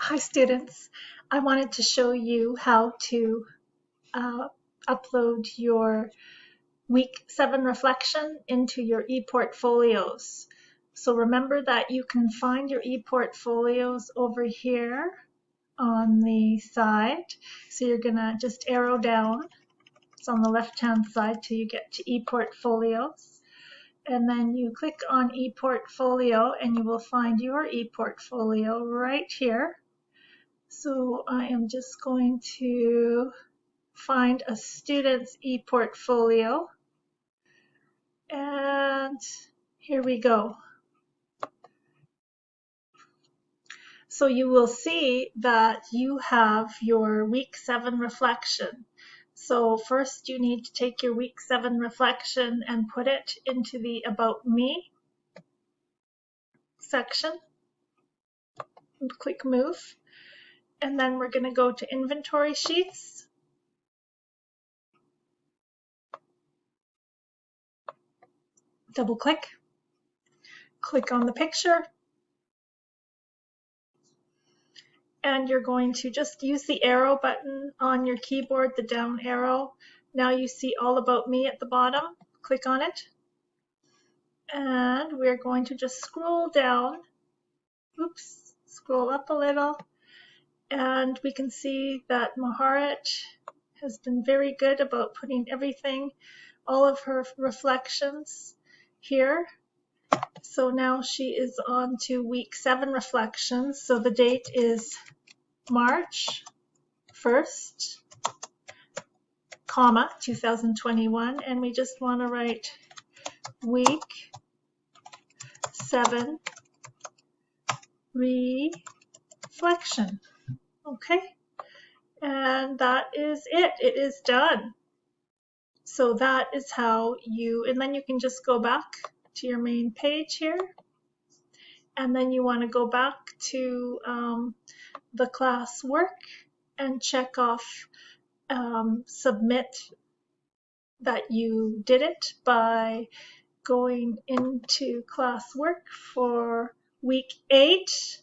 Hi students, I wanted to show you how to upload your week 7 reflection into your ePortfolios. So remember that you can find your ePortfolios over here on the side. So you're gonna just arrow down. It's on the left hand side till you get to ePortfolios. And then you click on ePortfolio and you will find your ePortfolio right here. So I am just going to find a student's ePortfolio, and here we go. So you will see that you have your week 7 reflection. So first you need to take your week 7 reflection and put it into the About Me section. And click Move. And then we're going to go to Inventory Sheets. Double click. Click on the picture. And you're going to just use the arrow button on your keyboard, the down arrow. Now you see All About Me at the bottom. Click on it. And we're going to just scroll down. Oops, scroll up a little. And we can see that Maharat has been very good about putting everything, all of her reflections here. So now she is on to week 7 reflections. So the date is March 1st, comma, 2021, and we just want to write week 7 reflection. Okay, and that is it. It is done. So that is how you, and then you can just go back to your main page here, and then you want to go back to the class work and check off submit that you did it by going into classwork for week 8